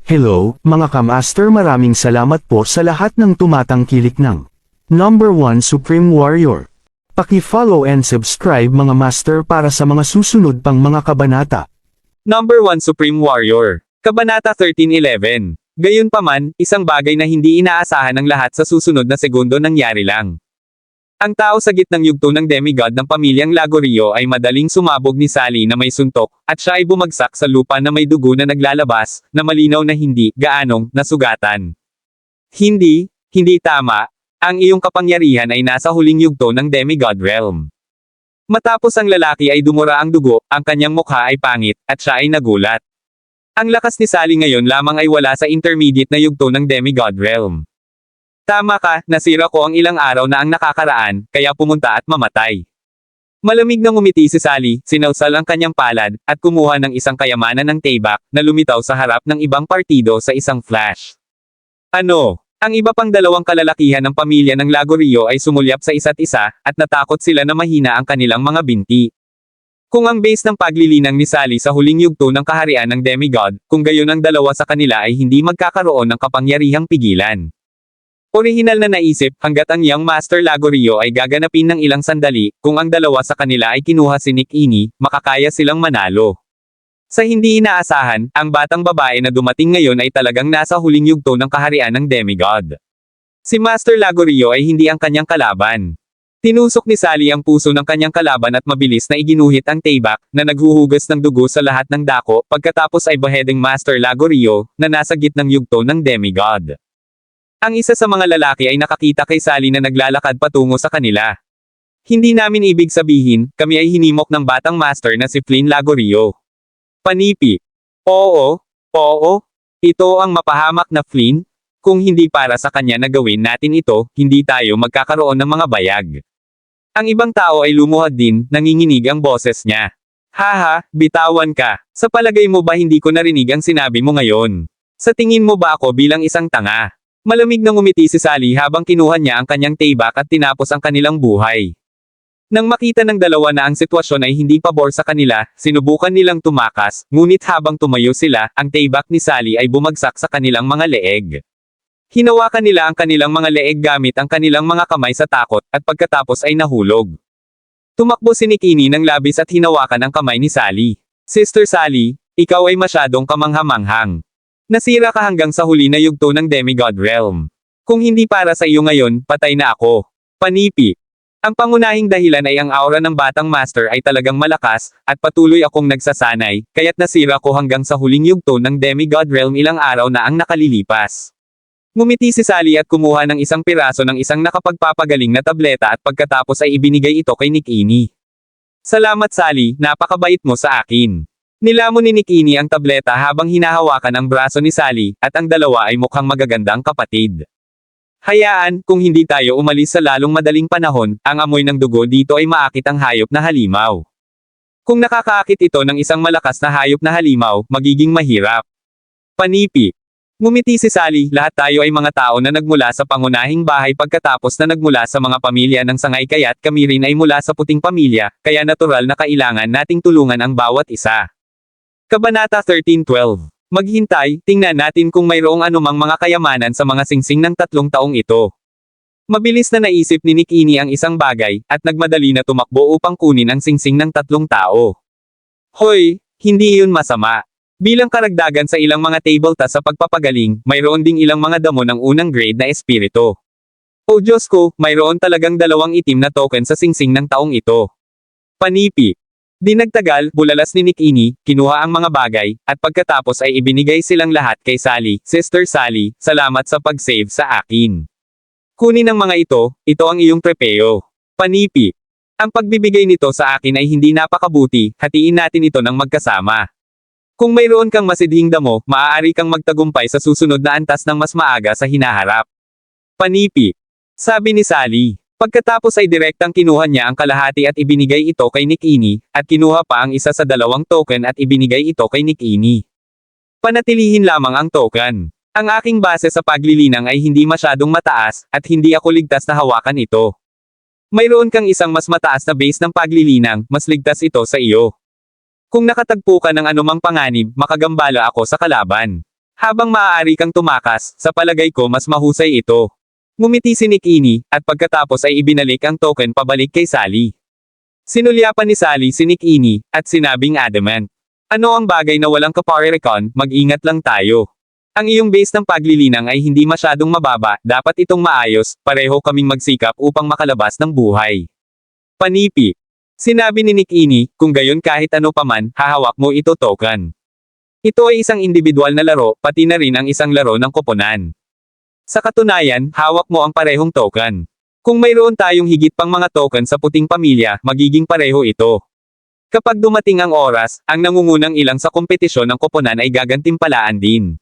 Hello, mga kamaster, maraming salamat po sa lahat ng tumatangkilik ng Number 1 Supreme Warrior. Paki-follow and subscribe mga master para sa mga susunod pang mga kabanata. Number 1 Supreme Warrior. Kabanata 1311. Gayunpaman, isang bagay na hindi inaasahan ng lahat sa susunod na segundo nangyari lang. Ang tao sa gitnang yugto ng demigod ng pamilyang Lagorio ay madaling sumabog ni Sally na may suntok, at siya ay bumagsak sa lupa na may dugo na naglalabas, na malinaw na hindi gaanong nasugatan. Hindi tama. Ang iyong kapangyarihan ay nasa huling yugto ng demigod realm. Matapos ang lalaki ay dumura ang dugo, ang kanyang mukha ay pangit, at siya ay nagulat. Ang lakas ni Sally ngayon lamang ay wala sa intermediate na yugto ng demigod realm. Tama ka, nasira ko ang ilang araw na ang nakakaraan, kaya pumunta at mamatay. Malamig na ngumiti si Sally, sinawsal ang kanyang palad, at kumuha ng isang kayamanan ng tayback, na lumitaw sa harap ng ibang partido sa isang flash. Ano? Ang iba pang dalawang kalalakihan ng pamilya ng Lagorio ay sumulyap sa isa't isa, at natakot sila na mahina ang kanilang mga binti. Kung ang base ng paglilinang ni Sally sa huling yugto ng kaharian ng demigod, kung gayon ang dalawa sa kanila ay hindi magkakaroon ng kapangyarihang pigilan. Orihinal na naisip, hanggat ang Young Master Lagorio ay gaganapin ng ilang sandali, kung ang dalawa sa kanila ay kinuha si Nick Ini, makakaya silang manalo. Sa hindi inaasahan, ang batang babae na dumating ngayon ay talagang nasa huling yugto ng kaharian ng demigod. Si Master Lagorio ay hindi ang kanyang kalaban. Tinusok ni Sally ang puso ng kanyang kalaban at mabilis na iginuhit ang tayback, na naghuhugas ng dugo sa lahat ng dako, pagkatapos ay beheading Master Lagorio, na nasa gitnang yugto ng demigod. Ang isa sa mga lalaki ay nakakita kay Sally na naglalakad patungo sa kanila. Hindi namin ibig sabihin, kami ay hinimok ng batang master na si Flynn Lagorio. Panipi. Oo. Ito ang mapahamak na Flynn. Kung hindi para sa kanya na gawin natin ito, hindi tayo magkakaroon ng mga bayag. Ang ibang tao ay lumuhad din, nanginginig ang boses niya. Haha, bitawan ka. Sa palagay mo ba hindi ko narinig ang sinabi mo ngayon? Sa tingin mo ba ako bilang isang tanga? Malamig na ngumiti si Sally habang kinuha niya ang kanyang tayback at tinapos ang kanilang buhay. Nang makita ng dalawa na ang sitwasyon ay hindi pabor sa kanila, sinubukan nilang tumakas, ngunit habang tumayo sila, ang tayback ni Sally ay bumagsak sa kanilang mga leeg. Hinawakan nila ang kanilang mga leeg gamit ang kanilang mga kamay sa takot, at pagkatapos ay nahulog. Tumakbo si Nick Ini ng labis at hinawakan ang kamay ni Sally. Sister Sally, ikaw ay masyadong kamanghamanghang. Nasira ka hanggang sa huli na yugto ng demigod realm. Kung hindi para sa iyo ngayon, patay na ako. Panipi. Ang pangunahing dahilan ay ang aura ng batang master ay talagang malakas, at patuloy akong nagsasanay, kaya't nasira ko hanggang sa huling yugto ng demigod realm ilang araw na ang nakalilipas. Ngumiti si Sally at kumuha ng isang piraso ng isang nakapagpapagaling na tableta at pagkatapos ay ibinigay ito kay Nick Ini. Salamat Sally, napakabait mo sa akin. Nilamon ni Nick Ini ang tableta habang hinahawakan ang braso ni Sally, at ang dalawa ay mukhang magagandang kapatid. Hayaan, kung hindi tayo umalis sa lalong madaling panahon, ang amoy ng dugo dito ay maakit ang hayop na halimaw. Kung nakakaakit ito ng isang malakas na hayop na halimaw, magiging mahirap. Panipi. Ngumiti si Sally, lahat tayo ay mga tao na nagmula sa pangunahing bahay pagkatapos na nagmula sa mga pamilya ng sangay kaya't kami rin ay mula sa puting pamilya, kaya natural na kailangan nating tulungan ang bawat isa. Kabanata 1312. Maghintay, tingnan natin kung mayroong anumang mga kayamanan sa mga singsing ng 3 taong ito. Mabilis na naisip ni Nick Ini ang isang bagay, at nagmadali na tumakbo upang kunin ang singsing ng 3 tao. Hoy, hindi iyon masama. Bilang karagdagan sa ilang mga tabletop sa pagpapagaling, mayroon ding ilang mga damo ng unang grade na espiritu. O Diyos ko, mayroon talagang 2 itim na token sa singsing ng taong ito. Panipi. Di nagtagal, bulalas ni Nick Ini, kinuha ang mga bagay, at pagkatapos ay ibinigay silang lahat kay Sally. Sister Sally, salamat sa pag-save sa akin. Kunin ang mga ito ang iyong prepeo. Panipi. Ang pagbibigay nito sa akin ay hindi napakabuti, hatiin natin ito ng magkasama. Kung mayroon kang masidhing damo, maaari kang magtagumpay sa susunod na antas ng mas maaga sa hinaharap. Panipi. Sabi ni Sally. Pagkatapos ay direktang kinuha niya ang kalahati at ibinigay ito kay Nick Ini, at kinuha pa ang isa sa 2 token at ibinigay ito kay Nick Ini. Panatilihin lamang ang token. Ang aking base sa paglilinang ay hindi masyadong mataas, at hindi ako ligtas na hawakan ito. Mayroon kang isang mas mataas na base ng paglilinang, mas ligtas ito sa iyo. Kung nakatagpo ka ng anumang panganib, makagambala ako sa kalaban. Habang maaari kang tumakas, sa palagay ko mas mahusay ito. Ngumiti si Nikini, at pagkatapos ay ibinalik ang token pabalik kay Sally. Sinulyapan ni Sally si Nikini, at sinabing adamant. Ano ang bagay na walang kaparerekon, mag-ingat lang tayo. Ang iyong base ng paglilinang ay hindi masyadong mababa, dapat itong maayos, pareho kaming magsikap upang makalabas ng buhay. Panipi. Sinabi ni Nikini, kung gayon kahit ano paman, hahawak mo ito token. Ito ay isang individual na laro, pati na rin ang isang laro ng koponan. Sa katunayan, hawak mo ang parehong token. Kung mayroon tayong higit pang mga token sa puting pamilya, magiging pareho ito. Kapag dumating ang oras, ang nangungunang ilang sa kompetisyon ng koponan ay gagantimpalaan din.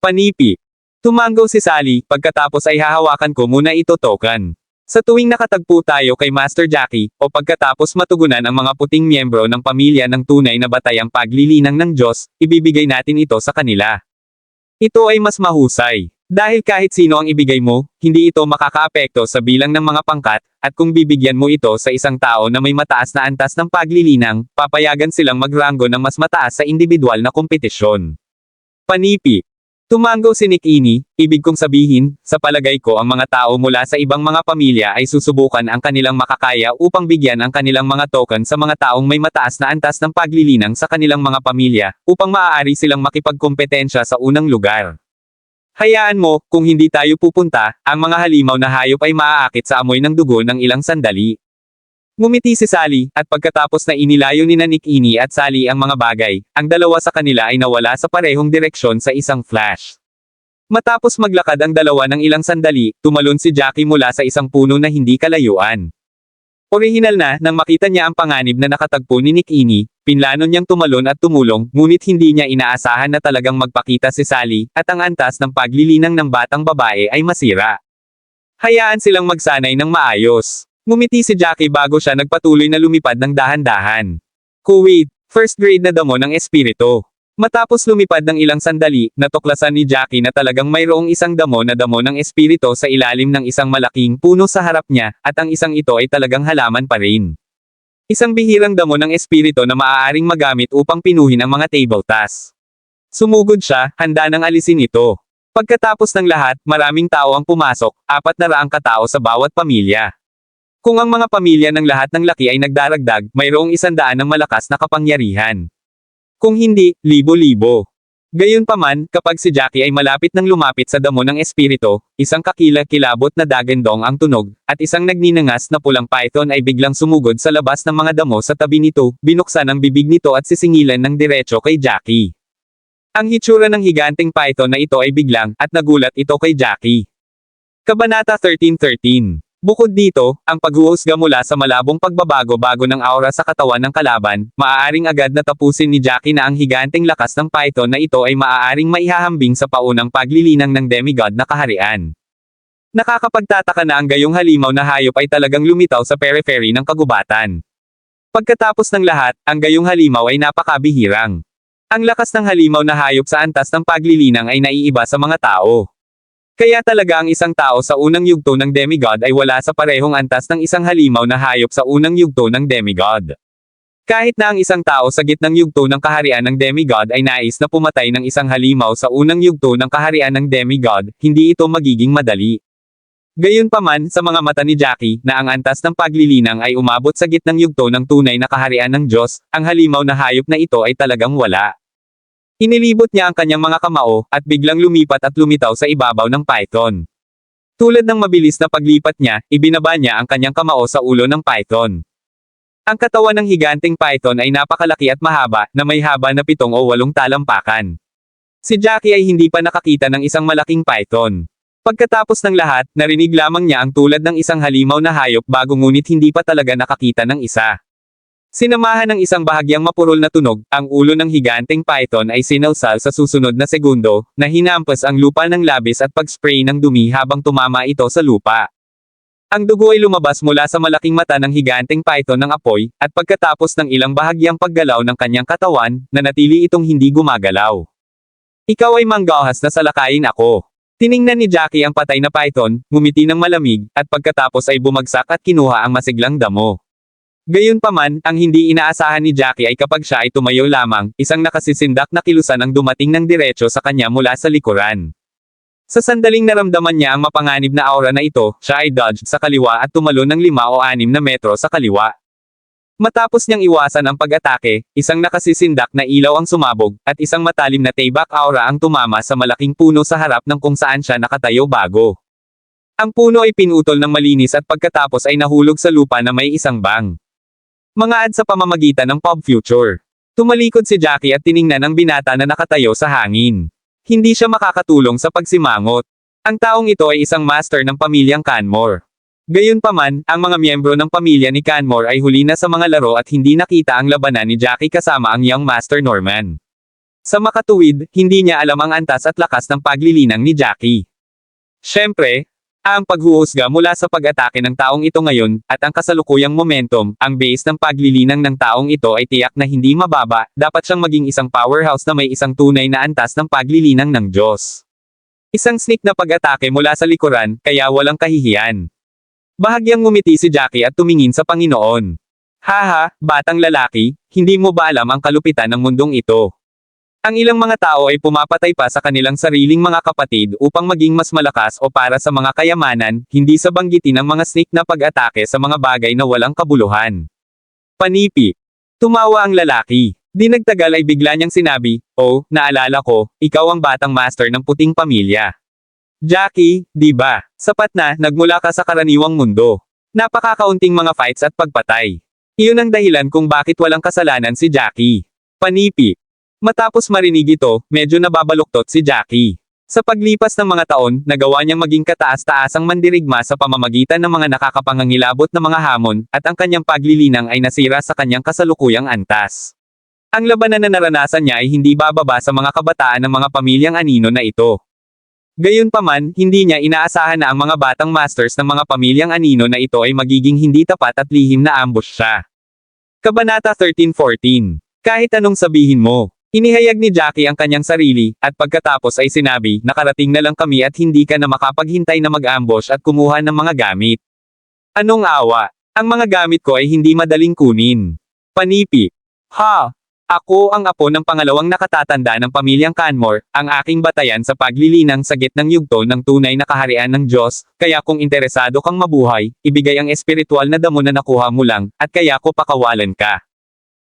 Panipi. Tumanggaw si Sally, pagkatapos ay hahawakan ko muna ito token. Sa tuwing nakatagpo tayo kay Master Jackie, o pagkatapos matugunan ang mga puting miyembro ng pamilya ng tunay na batayang paglilinang ng Diyos, ibibigay natin ito sa kanila. Ito ay mas mahusay. Dahil kahit sino ang ibigay mo, hindi ito makakaapekto sa bilang ng mga pangkat, at kung bibigyan mo ito sa isang tao na may mataas na antas ng paglilinang, papayagan silang magranggo ng mas mataas sa individual na kompetisyon. Panipi. Tumanggaw si Nikini, ibig kong sabihin, sa palagay ko ang mga tao mula sa ibang mga pamilya ay susubukan ang kanilang makakaya upang bigyan ang kanilang mga token sa mga taong may mataas na antas ng paglilinang sa kanilang mga pamilya, upang maaari silang makipagkompetensya sa unang lugar. Hayaan mo, kung hindi tayo pupunta, ang mga halimaw na hayop ay maaakit sa amoy ng dugo ng ilang sandali. Ngumiti si Sally, at pagkatapos na inilayo ni Nikini at Sally ang mga bagay, ang dalawa sa kanila ay nawala sa parehong direksyon sa isang flash. Matapos maglakad ang dalawa ng ilang sandali, tumalon si Jackie mula sa isang puno na hindi kalayuan. Orihinal na, nang makita niya ang panganib na nakatagpo ni Nikini, pinlano niyang tumalon at tumulong, ngunit hindi niya inaasahan na talagang magpakita si Sally, at ang antas ng paglilinang ng batang babae ay masira. Hayaan silang magsanay ng maayos. Ngumiti si Jackie bago siya nagpatuloy na lumipad ng dahan-dahan. Kuwait, first grade na damo ng espiritu. Matapos lumipad ng ilang sandali, natuklasan ni Jackie na talagang mayroong isang damo ng espiritu sa ilalim ng isang malaking puno sa harap niya, at ang isang ito ay talagang halaman pa rin. Isang bihirang damo ng espiritu na maaaring magamit upang pinuhin ang mga table tasks. Sumugod siya, handa nang alisin ito. Pagkatapos ng lahat, maraming tao ang pumasok, 400 katao sa bawat pamilya. Kung ang mga pamilya ng lahat ng laki ay nagdaragdag, mayroong 100 ng malakas na kapangyarihan. Kung hindi, libo-libo. Gayunpaman, kapag si Jackie ay malapit nang lumapit sa damo ng espiritu, isang kakila-kilabot na dagandong ang tunog, at isang nagninangas na pulang python ay biglang sumugod sa labas ng mga damo sa tabi nito, binuksan ang bibig nito at sisingilan ng diretso kay Jackie. Ang hitsura ng higanteng python na ito ay biglang, at nagulat ito kay Jackie. Kabanata 13:13. Bukod dito, ang paghuhusga mula sa malabong pagbabago-bago ng aura sa katawan ng kalaban, maaaring agad na tapusin ni Jackie na ang higanteng lakas ng python na ito ay maaaring maihahambing sa paunang paglilinang ng demigod na kaharian. Nakakapagtataka na ang gayong halimaw na hayop ay talagang lumitaw sa periphery ng kagubatan. Pagkatapos ng lahat, ang gayong halimaw ay napakabihirang. Ang lakas ng halimaw na hayop sa antas ng paglilinang ay naiiba sa mga tao. Kaya talaga ang isang tao sa unang yugto ng demigod ay wala sa parehong antas ng isang halimaw na hayop sa unang yugto ng demigod. Kahit na ang isang tao sa gitnang yugto ng kaharian ng demigod ay nais na pumatay ng isang halimaw sa unang yugto ng kaharian ng demigod, hindi ito magiging madali. Gayunpaman, sa mga mata ni Jackie, na ang antas ng paglilinang ay umabot sa gitnang yugto ng tunay na kaharian ng Diyos, ang halimaw na hayop na ito ay talagang wala. Inilibot niya ang kanyang mga kamao, at biglang lumipat at lumitaw sa ibabaw ng python. Tulad ng mabilis na paglipat niya, ibinaba niya ang kanyang kamao sa ulo ng python. Ang katawan ng higanteng python ay napakalaki at mahaba, na may haba na 7 o 8 talampakan. Si Jackie ay hindi pa nakakita ng isang malaking python. Pagkatapos ng lahat, narinig lamang niya ang tulad ng isang halimaw na hayop bago ngunit hindi pa talaga nakakita ng isa. Sinamahan ng isang bahagyang mapurol na tunog, ang ulo ng higanteng python ay sinalsal sa susunod na segundo, na hinampas ang lupa ng labis at pag-spray ng dumi habang tumama ito sa lupa. Ang dugo ay lumabas mula sa malaking mata ng higanteng python ng apoy, at pagkatapos ng ilang bahagyang paggalaw ng kanyang katawan, nanatili itong hindi gumagalaw. Ikaw ay manggahas na salakayin ako. Tiningnan ni Jackie ang patay na python, ngumiti ng malamig, at pagkatapos ay bumagsak at kinuha ang masiglang damo. Gayunpaman, ang hindi inaasahan ni Jackie ay kapag siya ay tumayo lamang, isang nakasisindak na kilusan ang dumating ng diretso sa kanya mula sa likuran. Sa sandaling naramdaman niya ang mapanganib na aura na ito, siya ay dodged sa kaliwa at tumalon ng 5 o 6 na metro sa kaliwa. Matapos niyang iwasan ang pag-atake, isang nakasisindak na ilaw ang sumabog, at isang matalim na tayback aura ang tumama sa malaking puno sa harap ng kung saan siya nakatayo bago. Ang puno ay pinutol ng malinis at pagkatapos ay nahulog sa lupa na may isang bang. Mga ad sa pamamagitan ng pop future. Tumalikod si Jackie at tiningnan ang binata na nakatayo sa hangin. Hindi siya makakatulong sa pagsimangot. Ang taong ito ay isang master ng pamilyang Canmore. Gayunpaman, ang mga miyembro ng pamilya ni Canmore ay huli na sa mga laro at hindi nakita ang labanan ni Jackie kasama ang young master Norman. Sa makatuwid, hindi niya alam ang antas at lakas ng paglilinang ni Jackie. Siyempre, ang paghuhusga mula sa pag-atake ng taong ito ngayon, at ang kasalukuyang momentum, ang base ng paglilinang ng taong ito ay tiyak na hindi mababa, dapat siyang maging isang powerhouse na may isang tunay na antas ng paglilinang ng Diyos. Isang sneak na pag-atake mula sa likuran, kaya walang kahihiyan. Bahagyang ngumiti si Jackie at tumingin sa Panginoon. Haha, batang lalaki, hindi mo ba alam ang kalupitan ng mundong ito? Ang ilang mga tao ay pumapatay pa sa kanilang sariling mga kapatid upang maging mas malakas o para sa mga kayamanan, hindi sa banggitin ang mga sneak na pag-atake sa mga bagay na walang kabuluhan. Panipi. Tumawa ang lalaki. Di nagtagal ay bigla niyang sinabi, "Oh, naalala ko, ikaw ang batang master ng puting pamilya. Jackie, di ba? Sapat na, nagmula ka sa karaniwang mundo. Napakakaunting mga fights at pagpatay. Iyon ang dahilan kung bakit walang kasalanan si Jackie." Panipi. Matapos marinig ito, medyo nababaluktot si Jackie. Sa paglipas ng mga taon, nagawa niyang maging kataas-taasang mandirigma sa pamamagitan ng mga nakakapangangilabot na mga hamon, at ang kanyang paglilinang ay nasira sa kanyang kasalukuyang antas. Ang labanan na naranasan niya ay hindi bababa sa mga kabataan ng mga pamilyang anino na ito. Gayunpaman, hindi niya inaasahan na ang mga batang masters ng mga pamilyang anino na ito ay magiging hindi tapat at lihim na ambush siya. Kabanata 13-14. Kahit anong sabihin mo. Inihayag ni Jackie ang kanyang sarili, at pagkatapos ay sinabi, "Nakarating na lang kami at hindi ka na makapaghintay na mag-ambush at kumuha ng mga gamit." Anong awa? Ang mga gamit ko ay hindi madaling kunin. Panipi. Ha! Ako ang apo ng pangalawang nakatatanda ng pamilyang Canmore, ang aking batayan sa paglilinang sa gitnang yugto ng tunay na kaharian ng Diyos, kaya kung interesado kang mabuhay, ibigay ang espiritual na damo na nakuha mo lang, at kaya ko pakawalan ka.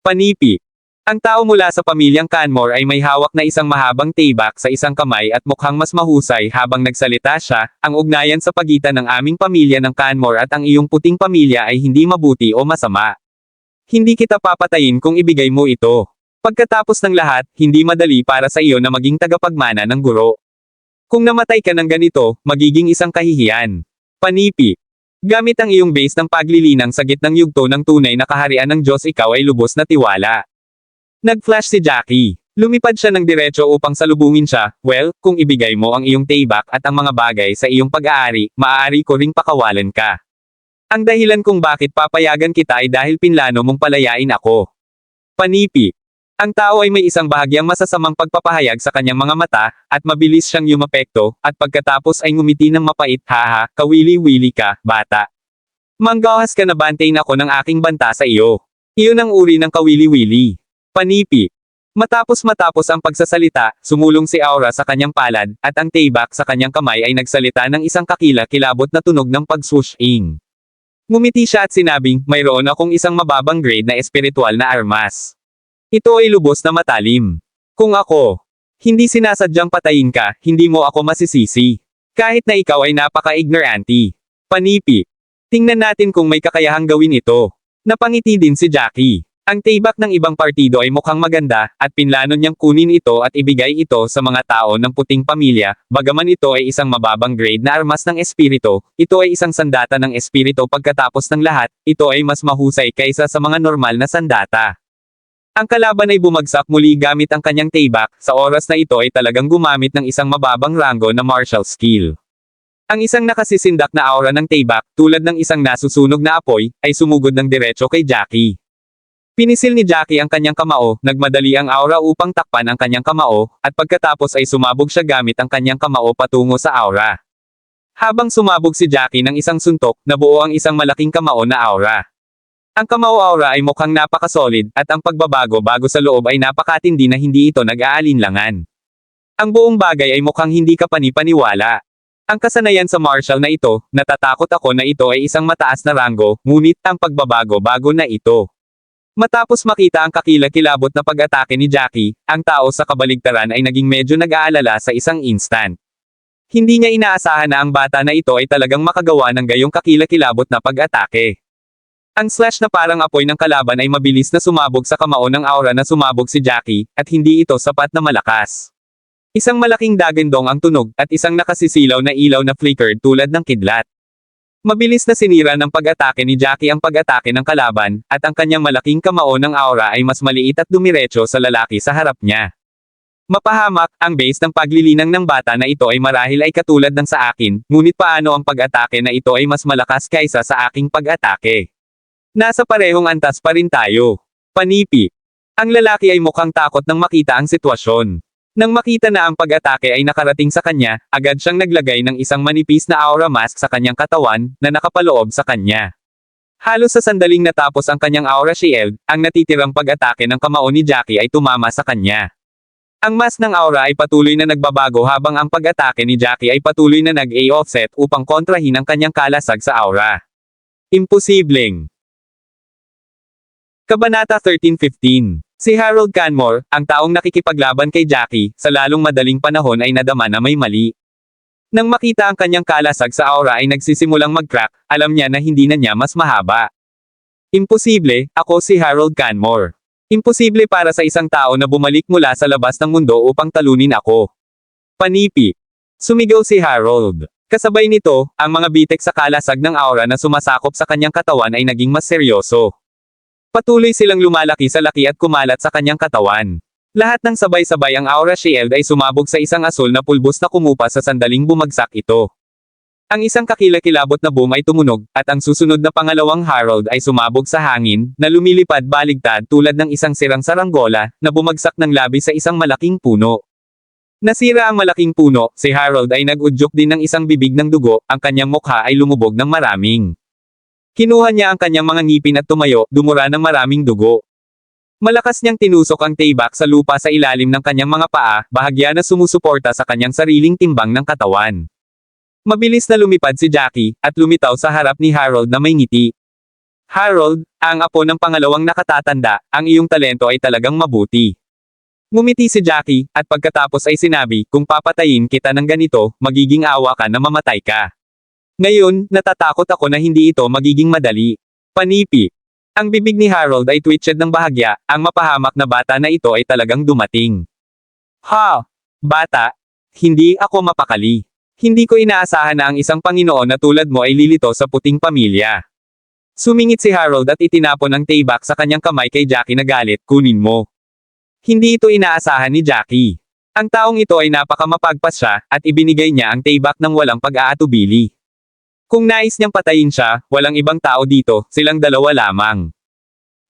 Panipi. Ang tao mula sa pamilyang Canmore ay may hawak na isang mahabang tayback sa isang kamay at mukhang mas mahusay habang nagsalita siya, "Ang ugnayan sa pagitan ng aming pamilya ng Canmore at ang iyong puting pamilya ay hindi mabuti o masama. Hindi kita papatayin kung ibigay mo ito. Pagkatapos ng lahat, hindi madali para sa iyo na maging tagapagmana ng guro. Kung namatay ka ng ganito, magiging isang kahihiyan." Panipi. Gamit ang iyong base ng paglilinang sa gitnang yugto ng tunay na kaharian ng Diyos, ikaw ay lubos na tiwala. Nag-flash si Jackie. Lumipad siya ng diretso upang salubungin siya. "Well, kung ibigay mo ang iyong tayback at ang mga bagay sa iyong pag-aari, maaari ko ring pakawalan ka. Ang dahilan kung bakit papayagan kita ay dahil pinlano mong palayain ako." Panipi. Ang tao ay may isang bahagyang masasamang pagpapahayag sa kanyang mga mata, at mabilis siyang yumapekto, at pagkatapos ay ngumiti ng mapait, "Haha, kawili-wili ka, bata. Manggahas ka na bantayin ako ng aking banta sa iyo. Iyon ang uri ng kawili-wili." Panipi. Matapos ang pagsasalita, sumulong si Aura sa kanyang palad, at ang tayback sa kanyang kamay ay nagsalita ng isang kakila-kilabot na tunog ng pag-swoosh-ing. Ngumiti siya at sinabing, "Mayroon akong isang mababang grade na espiritual na armas. Ito ay lubos na matalim. Kung ako hindi sinasadyang patayin ka, hindi mo ako masisisi. Kahit na ikaw ay napaka-ignorante." Panipi. Tingnan natin kung may kakayahang gawin ito. Napangiti din si Jackie. Ang tayback ng ibang partido ay mukhang maganda, at pinlano niyang kunin ito at ibigay ito sa mga tao ng puting pamilya, bagaman ito ay isang mababang grade na armas ng espiritu, ito ay isang sandata ng espiritu pagkatapos ng lahat, ito ay mas mahusay kaysa sa mga normal na sandata. Ang kalaban ay bumagsak muli gamit ang kanyang tayback, sa oras na ito ay talagang gumamit ng isang mababang rango na martial skill. Ang isang nakasisindak na aura ng tayback, tulad ng isang nasusunog na apoy, ay sumugod ng diretso kay Jackie. Pinisil ni Jackie ang kanyang kamao, nagmadali ang aura upang takpan ang kanyang kamao, at pagkatapos ay sumabog siya gamit ang kanyang kamao patungo sa aura. Habang sumabog si Jackie ng isang suntok, nabuo ang isang malaking kamao na aura. Ang Kamao aura ay mukhang napakasolid, at ang pagbabago bago sa loob ay napakatindi na hindi ito nag-aalinlangan. Ang buong bagay ay mukhang hindi ka panipaniwala. Ang kasanayan sa martial na ito, natatakot ako na ito ay isang mataas na ranggo, ngunit ang pagbabago bago na ito. Matapos makita ang kakilakilabot na pag-atake ni Jackie, ang tao sa kabaligtaran ay naging medyo nag-aalala sa isang instant. Hindi niya inaasahan na ang bata na ito ay talagang makagawa ng gayong kakilakilabot na pag-atake. Ang slash na parang apoy ng kalaban ay mabilis na sumabog sa kamao ng aura na sumabog si Jackie, at hindi ito sapat na malakas. Isang malaking dagandong ang tunog, at isang nakasisilaw na ilaw na flickered tulad ng kidlat. Mabilis na sinira ng pag-atake ni Jackie ang pag-atake ng kalaban, at ang kanyang malaking kamao ng aura ay mas maliit at dumiretso sa lalaki sa harap niya. Mapahamak, ang base ng paglilinang ng bata na ito ay marahil ay katulad ng sa akin, ngunit paano ang pag-atake na ito ay mas malakas kaysa sa aking pag-atake? Nasa parehong antas pa rin tayo. Panipi. Ang lalaki ay mukhang takot nang makita ang sitwasyon. Nang makita na ang pag-atake ay nakarating sa kanya, agad siyang naglagay ng isang manipis na aura mask sa kanyang katawan, na nakapaloob sa kanya. Halos sa sandaling natapos ang kanyang aura shield, ang natitirang pag-atake ng kamao ni Jackie ay tumama sa kanya. Ang mask ng aura ay patuloy na nagbabago habang ang pag-atake ni Jackie ay patuloy na nag-a-offset upang kontrahin ang kanyang kalasag sa aura. Imposibleng. Kabanata 13:15. Si Harold Canmore, ang taong nakikipaglaban kay Jackie, sa lalong madaling panahon ay nadama na may mali. Nang makita ang kanyang kalasag sa aura ay nagsisimulang mag-crack, alam niya na hindi na niya mas mahaba. Imposible, ako si Harold Canmore. Imposible para sa isang tao na bumalik mula sa labas ng mundo upang talunin ako. Panipi. Sumigaw si Harold. Kasabay nito, ang mga bitek sa kalasag ng aura na sumasakop sa kanyang katawan ay naging mas seryoso. Patuloy silang lumalaki sa laki at kumalat sa kanyang katawan. Lahat ng sabay-sabay ang aura shield ay sumabog sa isang asul na pulbos na kumupa sa sandaling bumagsak ito. Ang isang kakilakilabot na boom ay tumunog, at ang susunod na pangalawang Harold ay sumabog sa hangin, na lumilipad baligtad tulad ng isang sirang saranggola, na bumagsak ng labi sa isang malaking puno. Nasira ang malaking puno, si Harold ay nag-udyok din ng isang bibig ng dugo, ang kanyang mukha ay lumubog ng maraming. Kinuha niya ang kanyang mga ngipin at tumayo, dumura ng maraming dugo. Malakas niyang tinusok ang taybak sa lupa sa ilalim ng kanyang mga paa, bahagya na sumusuporta sa kanyang sariling timbang ng katawan. Mabilis na lumipad si Jackie, at lumitaw sa harap ni Harold na may ngiti. Harold, ang apo ng pangalawang nakatatanda, ang iyong talento ay talagang mabuti. Ngumiti si Jackie, at pagkatapos ay sinabi, kung papatayin kita ng ganito, magiging awa ka na mamatay ka. Ngayon, natatakot ako na hindi ito magiging madali. Panipi. Ang bibig ni Harold ay twitched ng bahagya, ang mapahamak na bata na ito ay talagang dumating. Ha! Bata! Hindi ako mapakali. Hindi ko inaasahan na ang isang Panginoon na tulad mo ay lilito sa puting pamilya. Sumingit si Harold at itinapon ang taybak sa kanyang kamay kay Jackie na galit, kunin mo. Hindi ito inaasahan ni Jackie. Ang taong ito ay napakamapagpas siya, at ibinigay niya ang taybak ng walang pag-aatubili. Kung nais niyang patayin siya, walang ibang tao dito, silang dalawa lamang.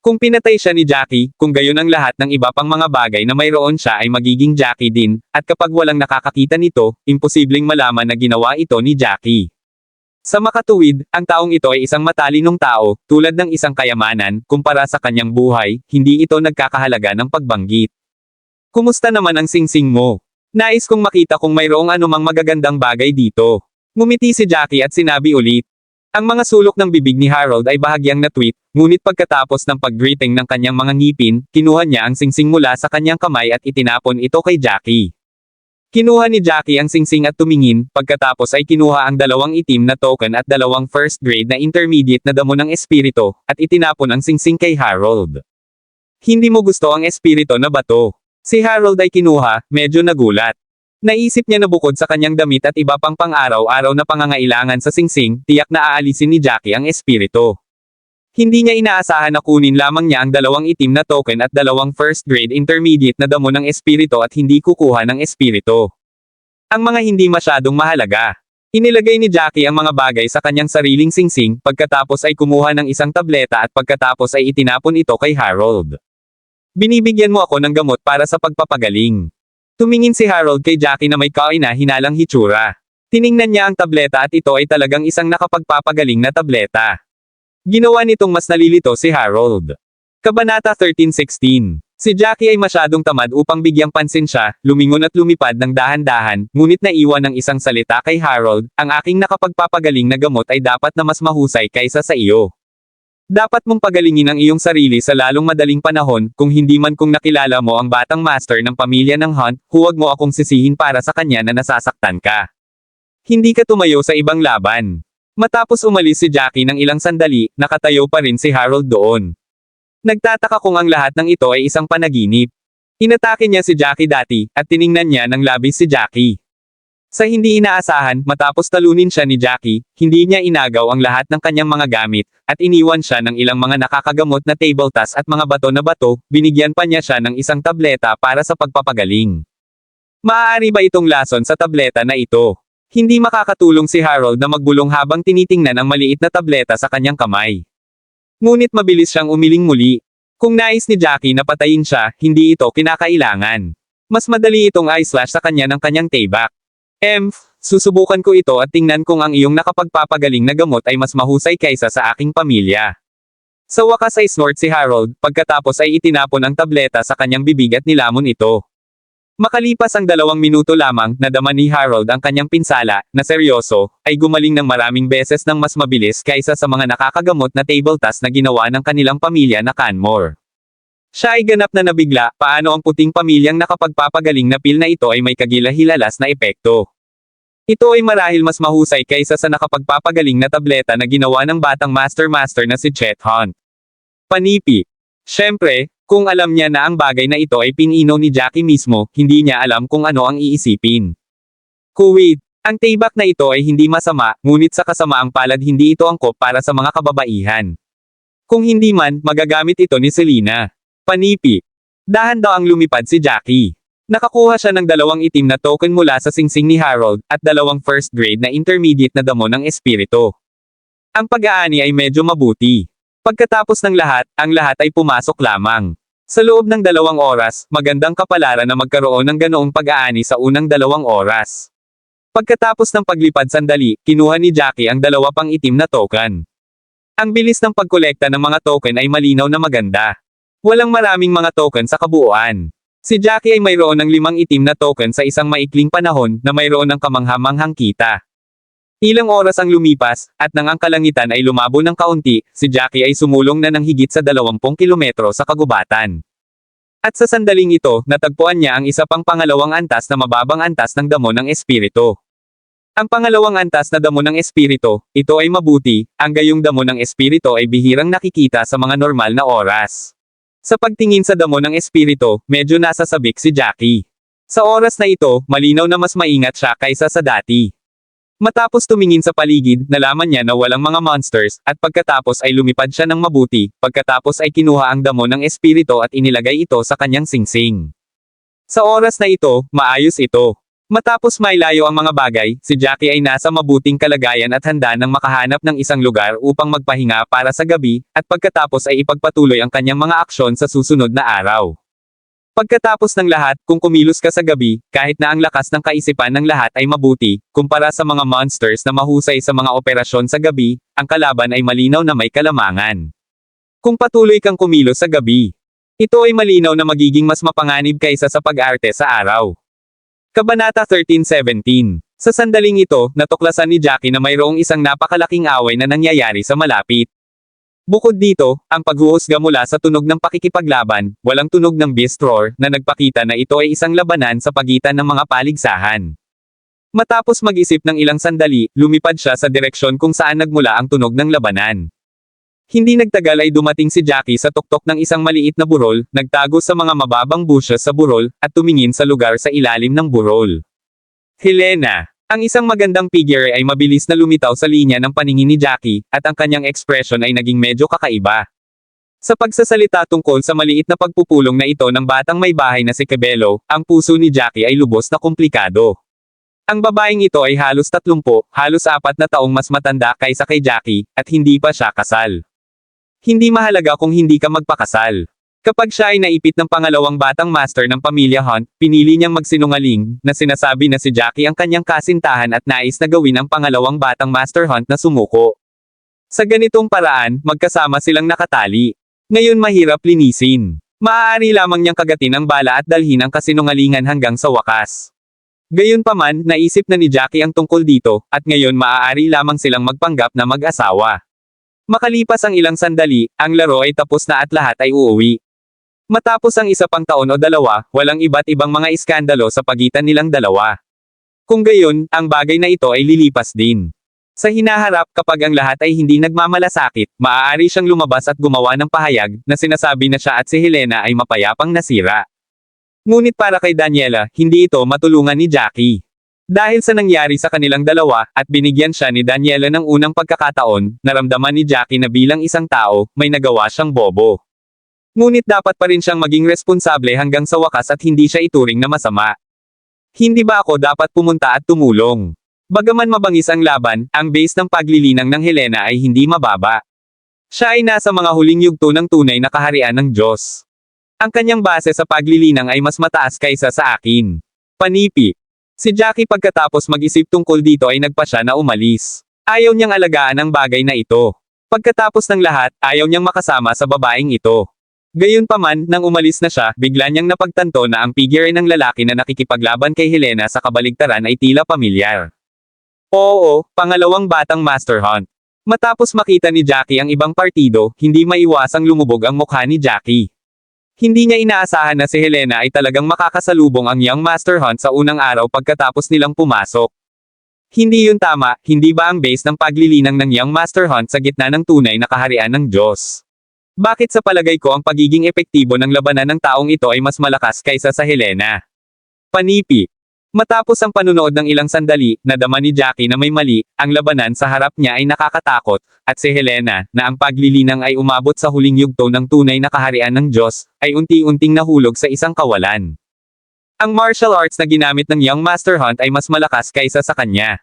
Kung pinatay siya ni Jackie, kung gayon ang lahat ng iba pang mga bagay na mayroon siya ay magiging Jackie din, at kapag walang nakakakita nito, imposibleng malaman na ginawa ito ni Jackie. Sa makatuwid, ang taong ito ay isang matalinong tao, tulad ng isang kayamanan, kumpara sa kanyang buhay, hindi ito nagkakahalaga ng pagbanggit. Kumusta naman ang singsing mo? Nais kong makita kung mayroong anumang magagandang bagay dito. Ngumiti si Jackie at sinabi ulit. Ang mga sulok ng bibig ni Harold ay bahagyang na-tweet, ngunit pagkatapos ng pag-greeting ng kanyang mga ngipin, kinuha niya ang singsing mula sa kanyang kamay at itinapon ito kay Jackie. Kinuha ni Jackie ang singsing at tumingin, pagkatapos ay kinuha ang dalawang itim na token at dalawang first grade na intermediate na damo ng espiritu, at itinapon ang singsing kay Harold. Hindi mo gusto ang espiritu na bato. Si Harold ay kinuha, medyo nagulat. Naisip niya na bukod sa kanyang damit at iba pang pang-araw-araw na pangangailangan sa singsing, tiyak na aalisin ni Jackie ang espiritu. Hindi niya inaasahan na kunin lamang niya ang dalawang itim na token at dalawang first grade intermediate na damo ng espiritu at hindi kukuha ng espiritu. Ang mga hindi masyadong mahalaga. Inilagay ni Jackie ang mga bagay sa kanyang sariling singsing, pagkatapos ay kumuha ng isang tableta at pagkatapos ay itinapon ito kay Harold. Binibigyan mo ako ng gamot para sa pagpapagaling. Tumingin si Harold kay Jackie na may kaina-hinalang hitsura. Tiningnan niya ang tableta at ito ay talagang isang nakapagpapagaling na tableta. Ginawa nitong mas nalilito si Harold. Kabanata 13:16. Si Jackie ay masyadong tamad upang bigyang pansin siya, lumingon at lumipad ng dahan-dahan, ngunit naiwan ng isang salita kay Harold, ang aking nakapagpapagaling na gamot ay dapat na mas mahusay kaysa sa iyo. Dapat mong pagalingin ang iyong sarili sa lalong madaling panahon, kung hindi man kung nakilala mo ang batang master ng pamilya ng Hunt, huwag mo akong sisihin para sa kanya na nasasaktan ka. Hindi ka tumayo sa ibang laban. Matapos umalis si Jackie ng ilang sandali, nakatayo pa rin si Harold doon. Nagtataka kung ang lahat ng ito ay isang panaginip. Inatake niya si Jackie dati, at tiningnan niya ng labis si Jackie. Sa hindi inaasahan, matapos talunin siya ni Jackie, hindi niya inagaw ang lahat ng kanyang mga gamit, at iniwan siya ng ilang mga nakakagamot na table tas at mga bato na bato, binigyan pa niya siya ng isang tableta para sa pagpapagaling. Maaari ba itong lason sa tableta na ito? Hindi makakatulong si Harold na magbulong habang tinitingnan ang maliit na tableta sa kanyang kamay. Ngunit mabilis siyang umiling muli. Kung nais ni Jackie na patayin siya, hindi ito kinakailangan. Mas madali itong i-slash sa kanya ng kanyang taybak. Susubukan ko ito at tingnan kung ang iyong nakapagpapagaling na gamot ay mas mahusay kaysa sa aking pamilya. Sa wakas ay snort si Harold, pagkatapos ay itinapon ang tableta sa kanyang bibig at nilamon ito. Makalipas ang 2 minuto lamang, nadama ni Harold ang kanyang pinsala, na seryoso, ay gumaling ng maraming beses ng mas mabilis kaysa sa mga nakakagamot na table tas na ginawa ng kanilang pamilya na Canmore. Siya ay ganap na nabigla, paano ang puting pamilyang nakapagpapagaling na pil na ito ay may kagilahilalas na epekto. Ito ay marahil mas mahusay kaysa sa nakapagpapagaling na tableta na ginawa ng batang master na si Chet Hunt. Panipi. Siyempre, kung alam niya na ang bagay na ito ay pinino ni Jackie mismo, hindi niya alam kung ano ang iisipin. Kuwait, ang taybak na ito ay hindi masama, ngunit sa kasamaang palad hindi ito angkop para sa mga kababaihan. Kung hindi man, magagamit ito ni Selena. Panipi. Dahan-daang lumipad si Jackie. Nakakuha siya ng 2 itim na token mula sa singsing ni Harold, at 2 first grade na intermediate na damo ng espiritu. Ang pag-aani ay medyo mabuti. Pagkatapos ng lahat, ang lahat ay pumasok lamang. Sa loob ng 2 oras, magandang kapalaran na magkaroon ng ganoong pag-aani sa unang 2 oras. Pagkatapos ng paglipad sandali, kinuha ni Jackie ang 2 pang itim na token. Ang bilis ng pagkolekta ng mga token ay malinaw na maganda. Walang maraming mga token sa kabuuan. Si Jackie ay mayroon ng 5 itim na token sa isang maikling panahon na mayroon ng kamangha-manghang kita. Ilang oras ang lumipas, at nang ang kalangitan ay lumabo ng kaunti, si Jackie ay sumulong na ng higit sa 20 kilometro sa kagubatan. At sa sandaling ito, natagpuan niya ang isa pang pangalawang antas na mababang antas ng damo ng espiritu. Ang pangalawang antas na damo ng espiritu, ito ay mabuti, ang gayong damo ng espiritu ay bihirang nakikita sa mga normal na oras. Sa pagtingin sa damo ng espiritu, medyo nasasabik si Jackie. Sa oras na ito, malinaw na mas maingat siya kaysa sa dati. Matapos tumingin sa paligid, nalaman niya na walang mga monsters, at pagkatapos ay lumipad siya ng mabuti, pagkatapos ay kinuha ang damo ng espiritu at inilagay ito sa kanyang singsing. Sa oras na ito, maayos ito. Matapos mailayo ang mga bagay, si Jackie ay nasa mabuting kalagayan at handa nang makahanap ng isang lugar upang magpahinga para sa gabi, at pagkatapos ay ipagpatuloy ang kanyang mga aksyon sa susunod na araw. Pagkatapos ng lahat, kung kumilos ka sa gabi, kahit na ang lakas ng kaisipan ng lahat ay mabuti, kumpara sa mga monsters na mahusay sa mga operasyon sa gabi, ang kalaban ay malinaw na may kalamangan. Kung patuloy kang kumilos sa gabi, ito ay malinaw na magiging mas mapanganib kaysa sa pag-arte sa araw. Kabanata 13:17. Sa sandaling ito, natuklasan ni Jackie na mayroong isang napakalaking away na nangyayari sa malapit. Bukod dito, ang paghuhusga mula sa tunog ng pakikipaglaban, walang tunog ng beast roar, na nagpakita na ito ay isang labanan sa pagitan ng mga paligsahan. Matapos mag-isip ng ilang sandali, lumipad siya sa direksyon kung saan nagmula ang tunog ng labanan. Hindi nagtagal ay dumating si Jackie sa tuktok ng isang maliit na burol, nagtago sa mga mababang bushes sa burol, at tumingin sa lugar sa ilalim ng burol. Helena. Ang isang magandang figure ay mabilis na lumitaw sa linya ng paningin ni Jackie, at ang kanyang ekspresyon ay naging medyo kakaiba. Sa pagsasalita tungkol sa maliit na pagpupulong na ito ng batang may bahay na si Cabello, ang puso ni Jackie ay lubos na komplikado. Ang babaeng ito ay halos 30, halos 4 na taong mas matanda kaysa kay Jackie, at hindi pa siya kasal. Hindi mahalaga kung hindi ka magpakasal. Kapag siya ay naipit ng pangalawang batang master ng pamilya Hunt, pinili niyang magsinungaling, na sinasabi na si Jackie ang kanyang kasintahan at nais na gawin ang pangalawang batang master Hunt na sumuko. Sa ganitong paraan, magkasama silang nakatali. Ngayon mahirap linisin. Maaari lamang niyang kagatin ang bala at dalhin ang kasinungalingan hanggang sa wakas. Gayunpaman, naisip na ni Jackie ang tungkol dito, at ngayon maaari lamang silang magpanggap na mag-asawa. Makalipas ang ilang sandali, ang laro ay tapos na at lahat ay uuwi. Matapos ang isa pang taon o dalawa, walang iba't ibang mga iskandalo sa pagitan nilang dalawa. Kung gayon, ang bagay na ito ay lilipas din. Sa hinaharap, kapag ang lahat ay hindi nagmamalasakit, maaari siyang lumabas at gumawa ng pahayag na sinasabi na siya at si Helena ay mapayapang nasira. Ngunit para kay Daniela, hindi ito matulungan ni Jackie. Dahil sa nangyari sa kanilang dalawa, at binigyan siya ni Daniela ng unang pagkakataon, naramdaman ni Jackie na bilang isang tao, may nagawa siyang bobo. Ngunit dapat pa rin siyang maging responsable hanggang sa wakas at hindi siya ituring na masama. Hindi ba ako dapat pumunta at tumulong? Bagaman mabangis ang laban, ang base ng paglilinang ng Helena ay hindi mababa. Siya ay nasa mga huling yugto ng tunay na kaharian ng Diyos. Ang kanyang base sa paglilinang ay mas mataas kaysa sa akin. Panipi. Si Jackie pagkatapos mag-isip tungkol dito ay nagpa siya na umalis. Ayaw niyang alagaan ang bagay na ito. Pagkatapos ng lahat, ayaw niyang makasama sa babaeng ito. Gayunpaman, nang umalis na siya, bigla niyang napagtanto na ang figure ng lalaki na nakikipaglaban kay Helena sa kabaligtaran ay tila pamilyar. Oo, pangalawang batang Master Hunt. Matapos makita ni Jackie ang ibang partido, hindi maiwasang lumubog ang mukha ni Jackie. Hindi niya inaasahan na si Helena ay talagang makakasalubong ang Young Master Hunt sa unang araw pagkatapos nilang pumasok. Hindi yun tama, hindi ba ang base ng paglilinang ng Young Master Hunt sa gitna ng tunay na kaharian ng Diyos? Bakit sa palagay ko ang pagiging epektibo ng labanan ng taong ito ay mas malakas kaysa sa Helena? Panipi. Matapos ang panunood ng ilang sandali, nadama ni Jackie na may mali, ang labanan sa harap niya ay nakakatakot, at si Helena, na ang paglilinang ay umabot sa huling yugto ng tunay na kaharian ng Diyos, ay unti-unting nahulog sa isang kawalan. Ang martial arts na ginamit ng Young Master Hunt ay mas malakas kaysa sa kanya.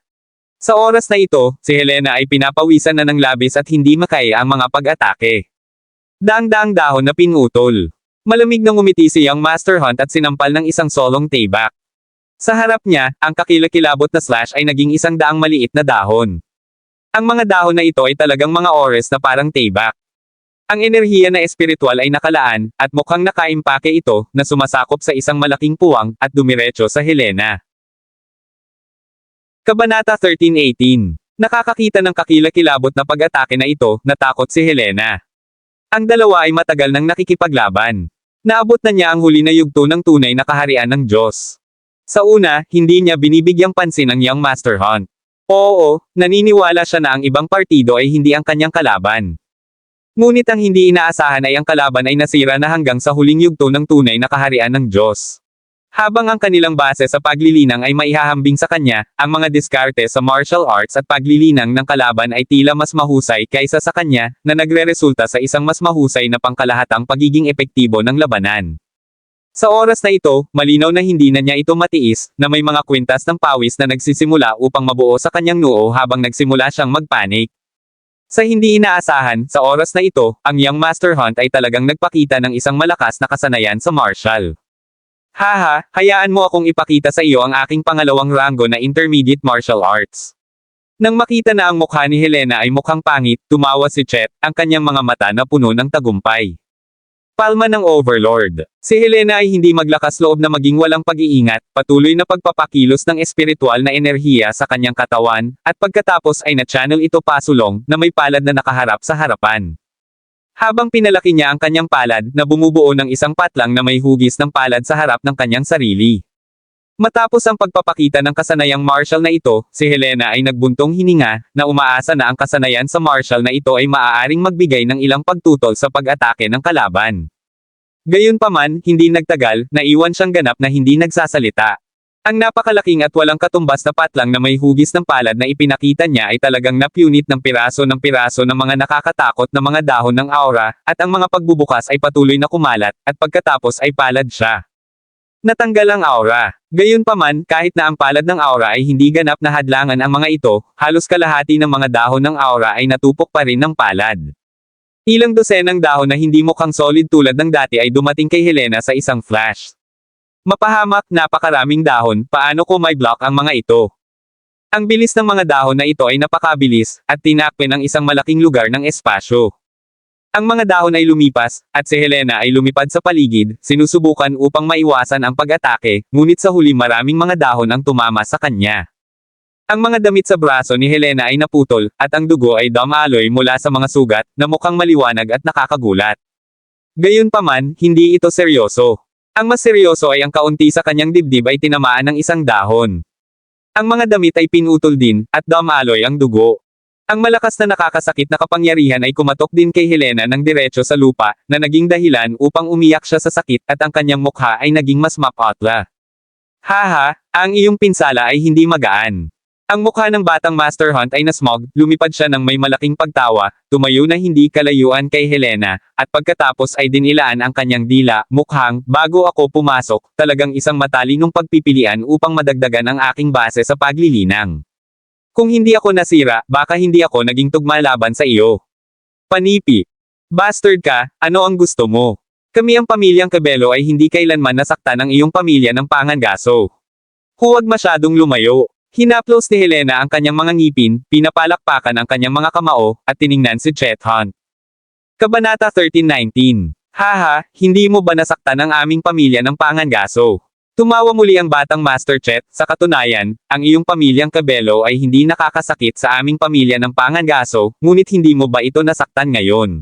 Sa oras na ito, si Helena ay pinapawisan na ng labis at hindi makaya ang mga pag-atake. Daang-daang dahon na pinutol. Malamig na ngumiti si Young Master Hunt at sinampal ng isang solong tayback. Sa harap niya, ang kakilakilabot na slash ay naging isang daang maliit na dahon. Ang mga dahon na ito ay talagang mga ores na parang tayback. Ang enerhiya na espiritual ay nakalaan, at mukhang nakaimpake ito, na sumasakop sa isang malaking puwang, at dumiretso sa Helena. Kabanata 13:18. Nakakakita ng kakilakilabot na pag-atake na ito, natakot si Helena. Ang dalawa ay matagal nang nakikipaglaban. Naabot na niya ang huli na yugto ng tunay na kaharian ng Diyos. Sa una, hindi niya binibigyang pansin ang Young Master Hunt. Oo, naniniwala siya na ang ibang partido ay hindi ang kanyang kalaban. Ngunit ang hindi inaasahan ay ang kalaban ay nasira na hanggang sa huling yugto ng tunay na kaharian ng Diyos. Habang ang kanilang base sa paglilinang ay maihahambing sa kanya, ang mga diskarte sa martial arts at paglilinang ng kalaban ay tila mas mahusay kaysa sa kanya, na nagreresulta sa isang mas mahusay na pangkalahatang pagiging epektibo ng labanan. Sa oras na ito, malinaw na hindi na niya ito matiis, na may mga kwintas ng pawis na nagsisimula upang mabuo sa kanyang noo habang nagsimula siyang magpanik. Sa hindi inaasahan, sa oras na ito, ang Young Master Hunt ay talagang nagpakita ng isang malakas na kasanayan sa martial. Haha, hayaan mo akong ipakita sa iyo ang aking pangalawang ranggo na intermediate martial arts. Nang makita na ang mukha ni Helena ay mukhang pangit, tumawa si Chet, ang kanyang mga mata na puno ng tagumpay. Palma ng Overlord. Si Helena ay hindi maglakas loob na maging walang pag-iingat, patuloy na pagpapakilos ng espiritual na enerhiya sa kanyang katawan, at pagkatapos ay na-channel ito pasulong, na may palad na nakaharap sa harapan. Habang pinalaki niya ang kanyang palad, na bumubuo ng isang patlang na may hugis ng palad sa harap ng kanyang sarili. Matapos ang pagpapakita ng kasanayang martial na ito, si Helena ay nagbuntong hininga, na umaasa na ang kasanayan sa martial na ito ay maaaring magbigay ng ilang pagtutol sa pag-atake ng kalaban. Gayunpaman, hindi nagtagal, naiwan siyang ganap na hindi nagsasalita. Ang napakalaking at walang katumbas na patlang na may hugis ng palad na ipinakita niya ay talagang napunit ng piraso ng mga nakakatakot na mga dahon ng aura, at ang mga pagbubukas ay patuloy na kumalat, at pagkatapos ay palad siya. Natanggal ang aura. Gayunpaman, kahit na ang palad ng aura ay hindi ganap na hadlangan ang mga ito, halos kalahati ng mga dahon ng aura ay natupok pa rin ng palad. Ilang dosenang dahon na hindi mukhang solid tulad ng dati ay dumating kay Helena sa isang flash. Mapahamak, napakaraming dahon, paano ko may block ang mga ito? Ang bilis ng mga dahon na ito ay napakabilis, at tinakpe ng isang malaking lugar ng espasyo. Ang mga dahon ay lumipas, at si Helena ay lumipad sa paligid, sinusubukan upang maiwasan ang pag-atake, ngunit sa huli maraming mga dahon ang tumama sa kanya. Ang mga damit sa braso ni Helena ay naputol, at ang dugo ay dumaloy mula sa mga sugat, na mukhang maliwanag at nakakagulat. Gayunpaman, hindi ito seryoso. Ang mas seryoso ay ang kaunti sa kanyang dibdib ay tinamaan ng isang dahon. Ang mga damit ay pinutol din, at dumaloy ang dugo. Ang malakas na nakakasakit na kapangyarihan ay kumatok din kay Helena ng diretso sa lupa, na naging dahilan upang umiyak siya sa sakit at ang kanyang mukha ay naging mas mapatla. Haha, ang iyong pinsala ay hindi magaan. Ang mukha ng batang Master Hunt ay nasmog, lumipad siya ng may malaking pagtawa, tumayo na hindi kalayuan kay Helena, at pagkatapos ay dinilaan ang kanyang dila, mukhang, bago ako pumasok, talagang isang matalinong pagpipilian upang madagdagan ang aking base sa paglilinang. Kung hindi ako nasira, baka hindi ako naging tugma laban sa iyo. Panipi. Bastard ka, ano ang gusto mo? Kami ang pamilyang Cabello ay hindi kailanman nasaktan ang iyong pamilya ng Pangangaso. Huwag masyadong lumayo. Hinaplos ni Helena ang kanyang mga ngipin, pinapalakpakan ang kanyang mga kamao, at tiningnan si Chet Hunt. Kabanata 13:19. Haha, hindi mo ba nasaktan ang aming pamilya ng Pangangaso? Tumawa muli ang batang Master Chet, sa katunayan, ang iyong pamilyang Cabello ay hindi nakakasakit sa aming pamilya ng Pangangaso, ngunit hindi mo ba ito nasaktan ngayon?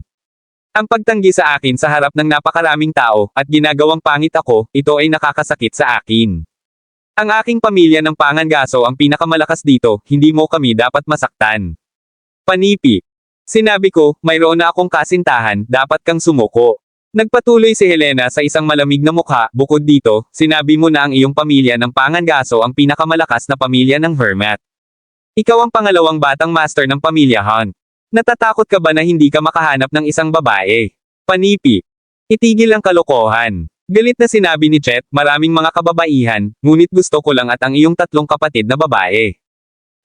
Ang pagtanggi sa akin sa harap ng napakaraming tao, at ginagawang pangit ako, ito ay nakakasakit sa akin. Ang aking pamilya ng Pangangaso ang pinakamalakas dito, hindi mo kami dapat masaktan. Panipi. Sinabi ko, mayroon na akong kasintahan, dapat kang sumuko. Nagpatuloy si Helena sa isang malamig na mukha, bukod dito, sinabi mo na ang iyong pamilya ng Pangangaso ang pinakamalakas na pamilya ng Hermat. Ikaw ang pangalawang batang master ng pamilya Hunt. Natatakot ka ba na hindi ka makahanap ng isang babae? Panipi. Itigil ang kalokohan. Galit na sinabi ni Chet, maraming mga kababaihan, ngunit gusto ko lang at ang iyong tatlong kapatid na babae.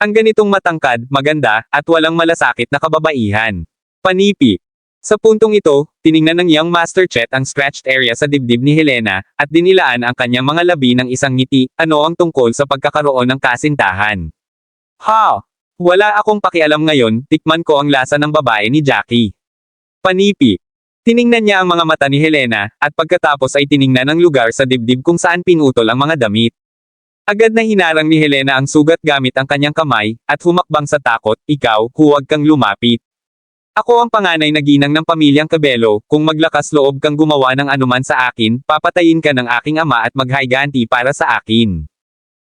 Ang ganitong matangkad, maganda, at walang malasakit na kababaihan. Panipi. Sa puntong ito, tiningnan ng young Master Chet ang scratched area sa dibdib ni Helena, at dinilaan ang kanyang mga labi ng isang ngiti, ano ang tungkol sa pagkakaroon ng kasintahan. Ha! Wala akong pakialam ngayon, tikman ko ang lasa ng babae ni Jackie. Panipi. Tiningnan niya ang mga mata ni Helena, at pagkatapos ay tiningnan ang lugar sa dibdib kung saan pinutol ang mga damit. Agad na hinarang ni Helena ang sugat gamit ang kanyang kamay, at humakbang sa takot, ikaw, huwag kang lumapit. Ako ang panganay na ginang ng pamilyang Cabello, kung maglakas loob kang gumawa ng anuman sa akin, papatayin ka ng aking ama at maghiganti para sa akin.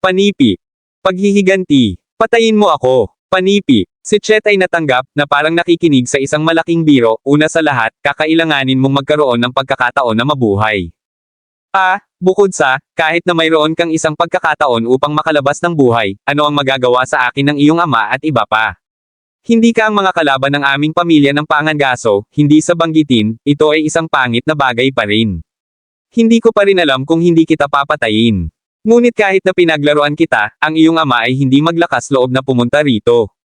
Panipi. Paghihiganti. Patayin mo ako. Panipi. Si Chet ay natanggap, na parang nakikinig sa isang malaking biro, una sa lahat, kakailanganin mong magkaroon ng pagkakataon na mabuhay. Bukod sa, kahit na mayroon kang isang pagkakataon upang makalabas ng buhay, ano ang magagawa sa akin ng iyong ama at iba pa? Hindi ka ang mga kalaban ng aming pamilya ng Pangangaso, hindi sa banggitin, ito ay isang pangit na bagay pa rin. Hindi ko pa rin alam kung hindi kita papatayin. Ngunit kahit na pinaglaruan kita, ang iyong ama ay hindi maglakas loob na pumunta rito.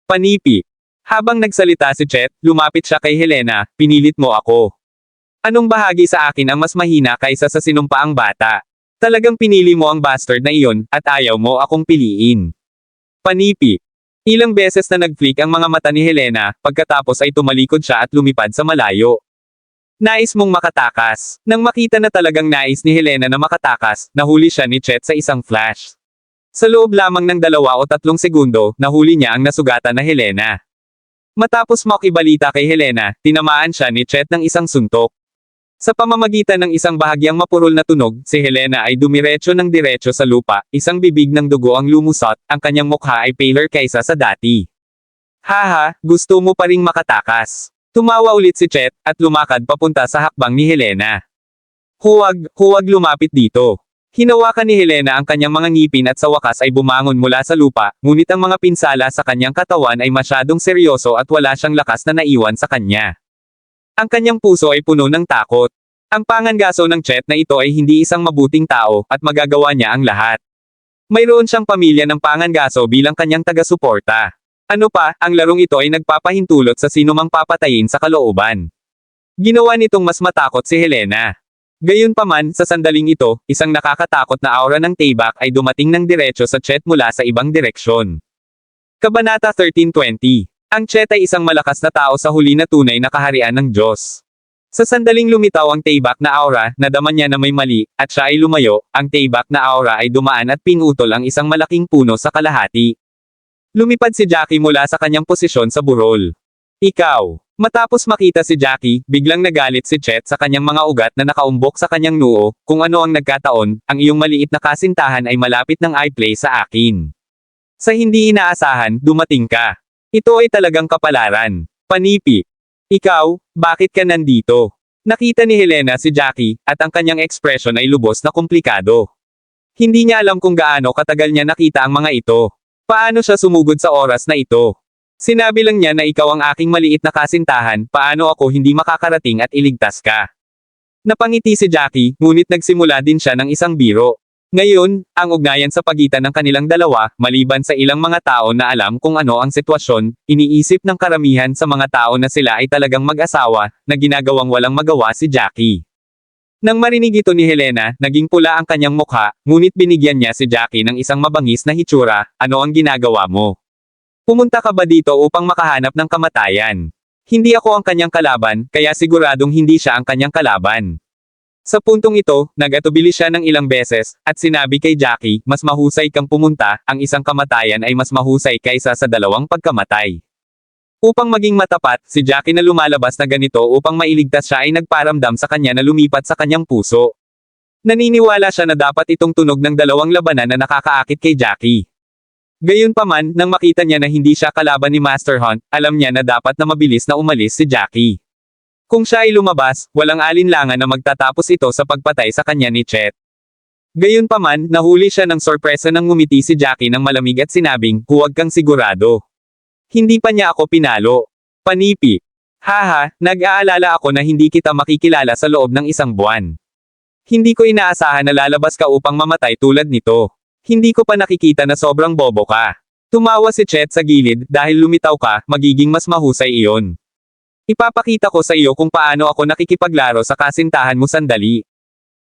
Panipi. Habang nagsalita si Chet, lumapit siya kay Helena, pinilit mo ako. Anong bahagi sa akin ang mas mahina kaysa sa sinumpaang bata? Talagang pinili mo ang bastard na iyon, at ayaw mo akong piliin. Panipi. Ilang beses na nag-flick ang mga mata ni Helena, pagkatapos ay tumalikod siya at lumipad sa malayo. Nais mong makatakas. Nang makita na talagang nais ni Helena na makatakas, nahuli siya ni Chet sa isang flash. Sa loob lamang ng 2 o 3 segundo, nahuli niya ang nasugatan na Helena. Matapos makibalita kay Helena, tinamaan siya ni Chet ng isang suntok. Sa pamamagitan ng isang bahagyang mapurol na tunog, si Helena ay dumiretso ng diretso sa lupa, isang bibig ng dugo ang lumusot, ang kanyang mukha ay paler kaysa sa dati. Haha, gusto mo pa ring makatakas. Tumawa ulit si Chet, at lumakad papunta sa hakbang ni Helena. Huwag lumapit dito. Hinawakan ni Helena ang kanyang mga ngipin at sa wakas ay bumangon mula sa lupa, ngunit ang mga pinsala sa kanyang katawan ay masyadong seryoso at wala siyang lakas na naiwan sa kanya. Ang kanyang puso ay puno ng takot. Ang Pangangaso ng Chet na ito ay hindi isang mabuting tao, at magagawa niya ang lahat. Mayroon siyang pamilya ng Pangangaso bilang kanyang taga-suporta. Ano pa, ang larong ito ay nagpapahintulot sa sinumang papatayin sa kalooban. Ginawa nitong mas matakot si Helena. Gayunpaman, sa sandaling ito, isang nakakatakot na aura ng tibak ay dumating ng diretso sa Chet mula sa ibang direksyon. Kabanata 13:20. Ang Chet ay isang malakas na tao sa huli na tunay na kaharian ng Diyos. Sa sandaling lumitaw ang Tayback na aura, nadaman niya na may mali, at siya ay lumayo, ang Tayback na aura ay dumaan at pinutol ang isang malaking puno sa kalahati. Lumipad si Jackie mula sa kanyang posisyon sa burol. Ikaw. Matapos makita si Jackie, biglang nagalit si Chet sa kanyang mga ugat na nakaumbok sa kanyang noo, kung ano ang nagkataon, ang iyong maliit na kasintahan ay malapit ng iPlay sa akin. Sa hindi inaasahan, dumating ka. Ito ay talagang kapalaran. Panipi. Ikaw, bakit ka nandito? Nakita ni Helena si Jackie, at ang kanyang ekspresyon ay lubos na komplikado. Hindi niya alam kung gaano katagal niya nakita ang mga ito. Paano siya sumugod sa oras na ito? Sinabi lang niya na ikaw ang aking maliit na kasintahan, paano ako hindi makakarating at iligtas ka? Napangiti si Jackie, ngunit nagsimula din siya ng isang biro. Ngayon, ang ugnayan sa pagitan ng kanilang dalawa, maliban sa ilang mga tao na alam kung ano ang sitwasyon, iniisip ng karamihan sa mga tao na sila ay talagang mag-asawa, na ginagawang walang magawa si Jackie. Nang marinig ito ni Helena, naging pula ang kanyang mukha, ngunit binigyan niya si Jackie ng isang mabangis na hitsura, ano ang ginagawa mo? Pumunta ka ba dito upang makahanap ng kamatayan? Hindi ako ang kanyang kalaban, kaya siguradong hindi siya ang kanyang kalaban. Sa puntong ito, nag-atubili siya ng ilang beses, at sinabi kay Jackie, mas mahusay kang pumunta, ang isang kamatayan ay mas mahusay kaysa sa dalawang pagkamatay. Upang maging matapat, si Jackie na lumalabas na ganito upang mailigtas siya ay nagparamdam sa kanya na lumipat sa kanyang puso. Naniniwala siya na dapat itong tunog ng dalawang labanan na nakakaakit kay Jackie. Gayunpaman, nang makita niya na hindi siya kalaban ni Master Hunt, alam niya na dapat na mabilis na umalis si Jackie. Kung siya ay lumabas, walang alinlangan na magtatapos ito sa pagpatay sa kanya ni Chet. Gayunpaman, nahuli siya ng sorpresa nang ngumiti si Jackie ng malamig at sinabing, huwag kang sigurado. Hindi pa niya ako pinalo. Panipi. Haha, nag-aalala ako na hindi kita makikilala sa loob ng isang buwan. Hindi ko inaasahan na lalabas ka upang mamatay tulad nito. Hindi ko pa nakikita na sobrang bobo ka. Tumawa si Chet sa gilid, dahil lumitaw ka, magiging mas mahusay iyon. Ipapakita ko sa iyo kung paano ako nakikipaglaro sa kasintahan mo sandali.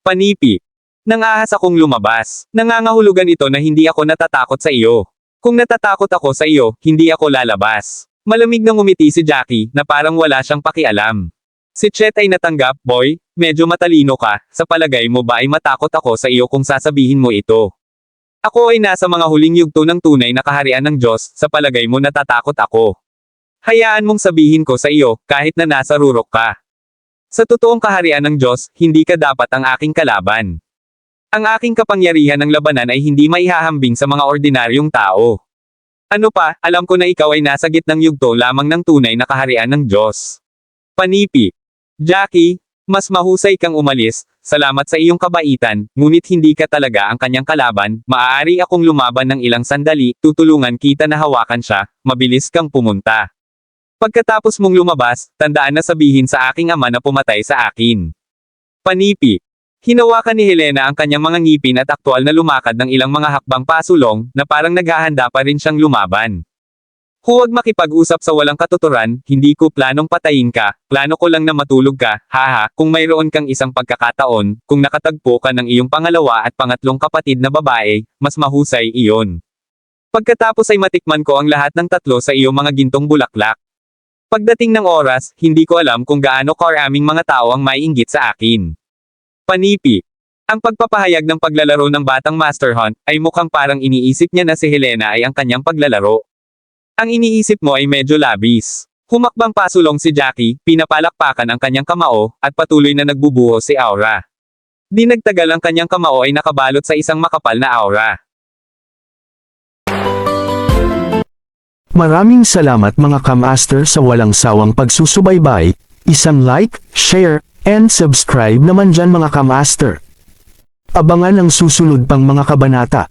Panipi. Nangahas akong lumabas. Nangangahulugan ito na hindi ako natatakot sa iyo. Kung natatakot ako sa iyo, hindi ako lalabas. Malamig na ngumiti si Jackie, na parang wala siyang pakialam. Si Chet ay natanggap, boy, medyo matalino ka, sa palagay mo ba ay matakot ako sa iyo kung sasabihin mo ito? Ako ay nasa mga huling yugto ng tunay na kaharian ng Diyos, sa palagay mo natatakot ako. Hayaan mong sabihin ko sa iyo, kahit na nasa rurok ka. Sa totoong kaharian ng Diyos, hindi ka dapat ang aking kalaban. Ang aking kapangyarihan ng labanan ay hindi maihahambing sa mga ordinaryong tao. Ano pa, alam ko na ikaw ay nasa gitnang yugto lamang ng tunay na kaharian ng Diyos. Panipi. Jackie, mas mahusay kang umalis, salamat sa iyong kabaitan, ngunit hindi ka talaga ang kanyang kalaban, maaari akong lumaban ng ilang sandali, tutulungan kita na hawakan siya, mabilis kang pumunta. Pagkatapos mong lumabas, tandaan na sabihin sa aking ama na pumatay sa akin. Panipi. Hinawakan ni Helena ang kanyang mga ngipin at aktwal na lumakad ng ilang mga hakbang pasulong, na parang naghahanda pa rin siyang lumaban. Huwag makipag-usap sa walang katuturan, hindi ko planong patayin ka, plano ko lang na matulog ka, haha, kung mayroon kang isang pagkakataon, kung nakatagpo ka ng iyong pangalawa at pangatlong kapatid na babae, mas mahusay iyon. Pagkatapos ay matikman ko ang lahat ng tatlo sa iyong mga gintong bulaklak. Pagdating ng oras, hindi ko alam kung gaano karaming mga tao ang maiinggit sa akin. Panipi. Ang pagpapahayag ng paglalaro ng batang Master Hunt, ay mukhang parang iniisip niya na si Helena ay ang kanyang paglalaro. Ang iniisip mo ay medyo labis. Humakbang pasulong si Jackie, pinapalakpakan ang kanyang kamao, at patuloy na nagbubuho si Aura. Di nagtagal ang kanyang kamao ay nakabalot sa isang makapal na aura. Maraming salamat mga ka-master sa walang sawang pagsusubaybay, isang like, share, and subscribe naman dyan mga ka-master. Abangan ang susunod pang mga kabanata.